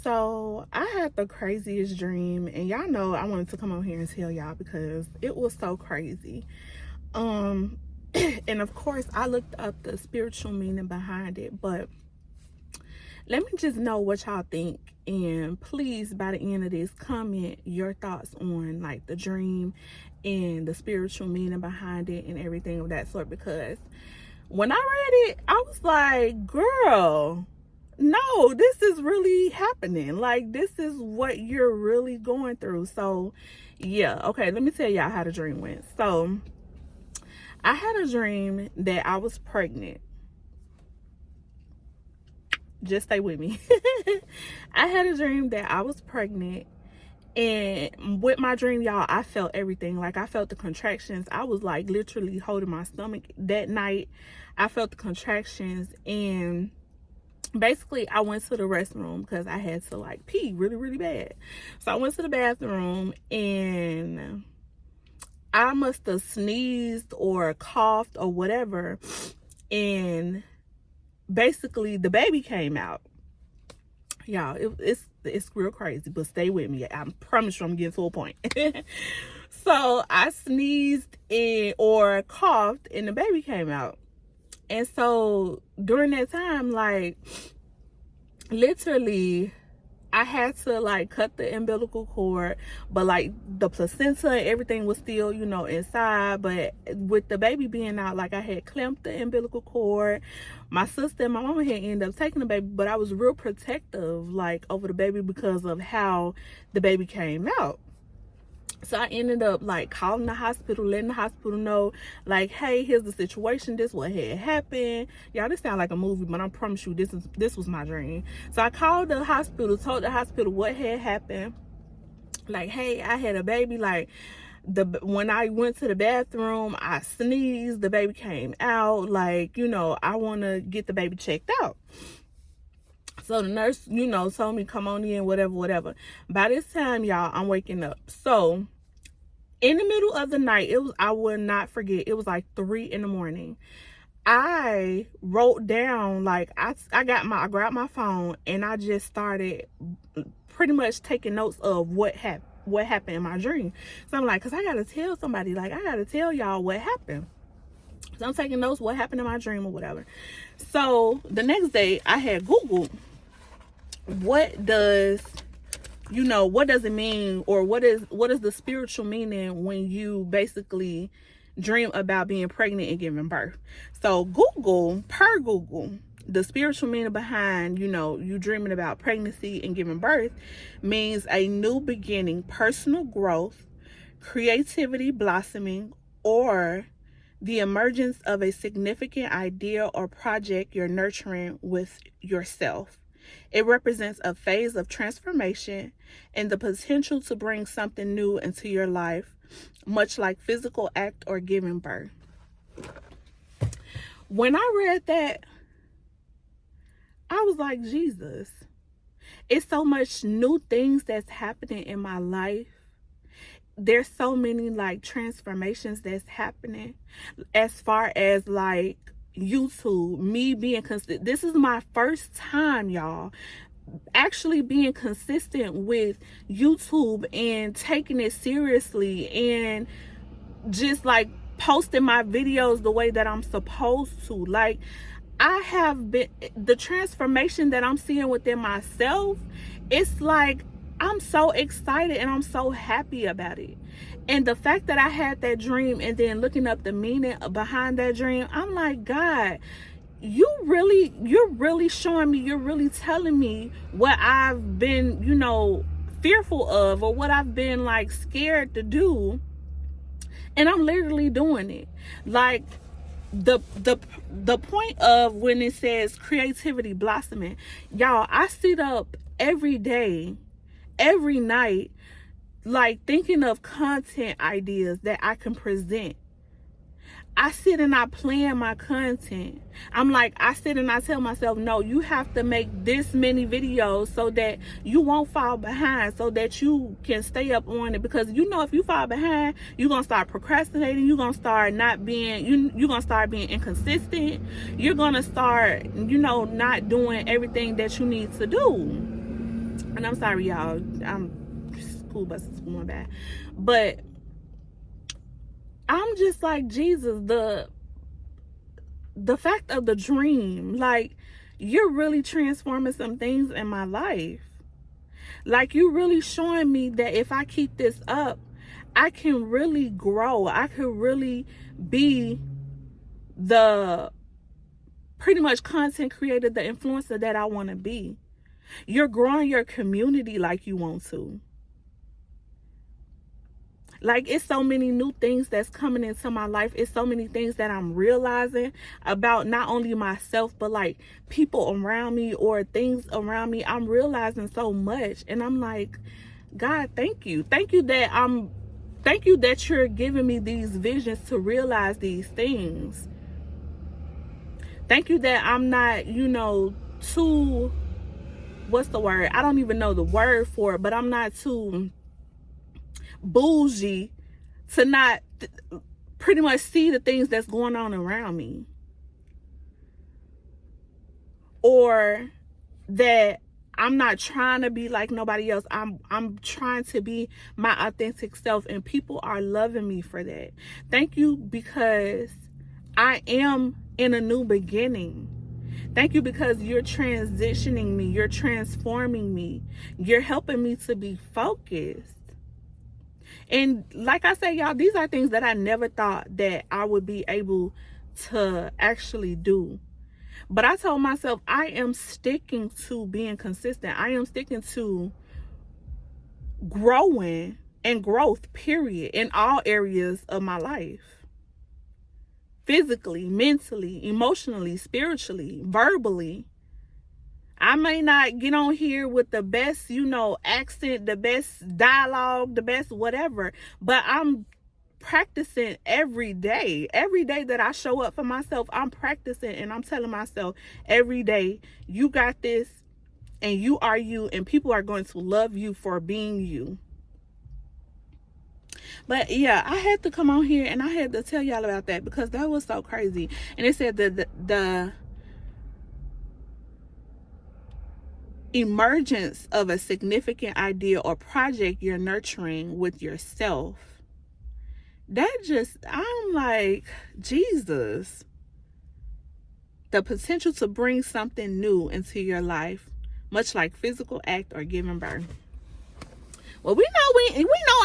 So I had the craziest dream, and y'all know I wanted to come on here and tell y'all because it was so crazy. Um, and of course I looked up the spiritual meaning behind it, but let me just know what y'all think. And please, by the end of this, comment your thoughts on like the dream and the spiritual meaning behind it and everything of that sort. Because when I read it, I was like, girl, no, this is really happening. Like, this is what you're really going through. So yeah, okay, let me tell y'all how the dream went. So I had a dream that I was pregnant. Just stay with me. I had a dream that I was pregnant, and with my dream, y'all, I felt everything. Like, I felt the contractions. I was like literally holding my stomach that night. I felt the contractions, and basically I went to the restroom because I had to like pee really bad. So I went to the bathroom, and I must have sneezed or coughed or whatever, and basically the baby came out. Y'all, it's real crazy, but stay with me. I promise you I'm getting to a point. So I sneezed or coughed, and the baby came out. And so during that time, like, literally I had to like cut the umbilical cord, but like the placenta and everything was still, you know, inside. But with the baby being out, like, I had clamped the umbilical cord. My sister and my mama had ended up taking the baby, but I was real protective like over the baby because of how the baby came out. So I ended up like calling the hospital, letting the hospital know, like, hey, here's the situation. This what had happened. Y'all, this sound like a movie, but I promise you, this was my dream. So I called the hospital, told the hospital what had happened. Like, hey, I had a baby. Like, when I went to the bathroom, I sneezed. The baby came out. Like, you know, I want to get the baby checked out. So the nurse, you know, told me come on in, whatever. By this time, y'all, I'm waking up. So in the middle of the night, I will not forget, it was like 3 in the morning. I wrote down, like, I grabbed my phone, and I just started pretty much taking notes of what happened in my dream. So I'm like, because I got to tell somebody, like, I got to tell y'all what happened. So I'm taking notes, what happened in my dream or whatever. So the next day, I had Googled, what does it mean, or what is the spiritual meaning when you basically dream about being pregnant and giving birth. So Google, the spiritual meaning behind, you know, you dreaming about pregnancy and giving birth means a new beginning, personal growth, creativity blossoming, or the emergence of a significant idea or project you're nurturing with yourself. It represents a phase of transformation and the potential to bring something new into your life, much like physical act or giving birth. When I read that, I was like, Jesus, it's so much new things that's happening in my life. There's so many like transformations that's happening as far as like YouTube, me being consistent. This is my first time, y'all, actually being consistent with YouTube and taking it seriously and just like posting my videos the way that I'm supposed to. Like, I have been, the transformation that I'm seeing within myself, it's like I'm so excited and I'm so happy about it. And the fact that I had that dream and then looking up the meaning behind that dream, I'm like, God, you're really showing me, you're really telling me what I've been, you know, fearful of, or what I've been like scared to do. And I'm literally doing it. Like, the point of when it says creativity blossoming, y'all, I sit up every day, every night, like thinking of content ideas that I can present. I sit and I plan my content. I'm like, I sit and I tell myself, no, you have to make this many videos so that you won't fall behind, so that you can stay up on it. Because, you know, if you fall behind, you're going to start procrastinating. You're going to start not being, you're going to start being inconsistent. You're going to start, you know, not doing everything that you need to do. And I'm sorry, y'all. School bus is going by. But I'm just like, Jesus, the fact of the dream, like, you're really transforming some things in my life. Like, you're really showing me that if I keep this up, I can really grow. I could really be the pretty much content creator, the influencer that I want to be. You're growing your community like you want to. Like, it's so many new things that's coming into my life. It's so many things that I'm realizing about not only myself, but like people around me or things around me. I'm realizing so much. And I'm like, God, thank you. Thank you that you're giving me these visions to realize these things. Thank you that I'm not, too, what's the word? I don't even know the word for it, but I'm not too bougie to not pretty much see the things that's going on around me, or that I'm not trying to be like nobody else. I'm trying to be my authentic self, and people are loving me for that. Thank you, because I am in a new beginning. Thank you, because you're transitioning me, you're transforming me, you're helping me to be focused. And like I said, y'all, these are things that I never thought that I would be able to actually do. But I told myself, I am sticking to being consistent. I am sticking to growing and growth, period, in all areas of my life. Physically, mentally, emotionally, spiritually, verbally. I may not get on here with the best, accent, the best dialogue, the best whatever, but I'm practicing every day. Every day that I show up for myself, I'm practicing, and I'm telling myself every day, you got this, and you are you, and people are going to love you for being you. But yeah, I had to come on here and I had to tell y'all about that, because that was so crazy. And it said that the emergence of a significant idea or project you're nurturing with yourself. I'm like, Jesus. The potential to bring something new into your life, much like physical act or giving birth. Well, we know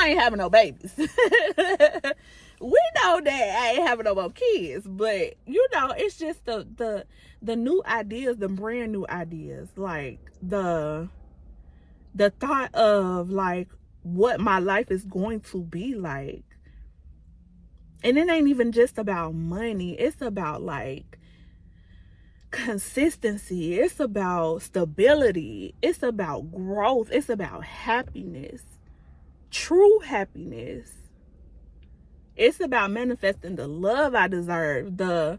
I ain't having no babies. We know that I ain't having no more kids, but it's just the new ideas, the brand new ideas, like the thought of like what my life is going to be like. And it ain't even just about money. It's about like consistency. It's about stability. It's about growth. It's about happiness. True happiness. It's about manifesting the love I deserve, the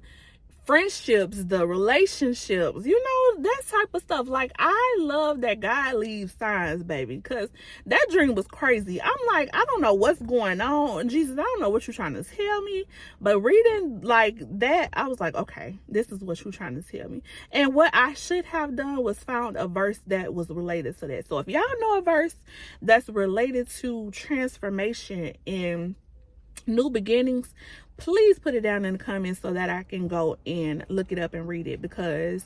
friendships, the relationships, that type of stuff. Like, I love that God leaves signs, baby, because that dream was crazy. I'm like, I don't know what's going on. Jesus, I don't know what you're trying to tell me. But reading like that, I was like, okay, this is what you're trying to tell me. And what I should have done was found a verse that was related to that. So if y'all know a verse that's related to transformation and new beginnings, please put it down in the comments so that I can go and look it up and read it, because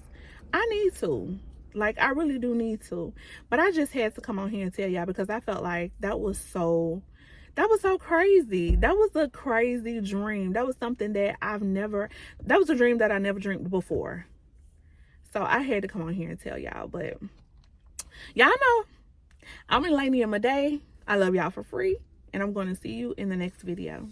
I need to. Like, I really do need to. But I just had to come on here and tell y'all, because I felt like that was so crazy. That was a crazy dream. That was something that that was a dream that I never dreamed before. So I had to come on here and tell y'all. But y'all know, I'm Elania Made. I love y'all for free, and I'm going to see you in the next video.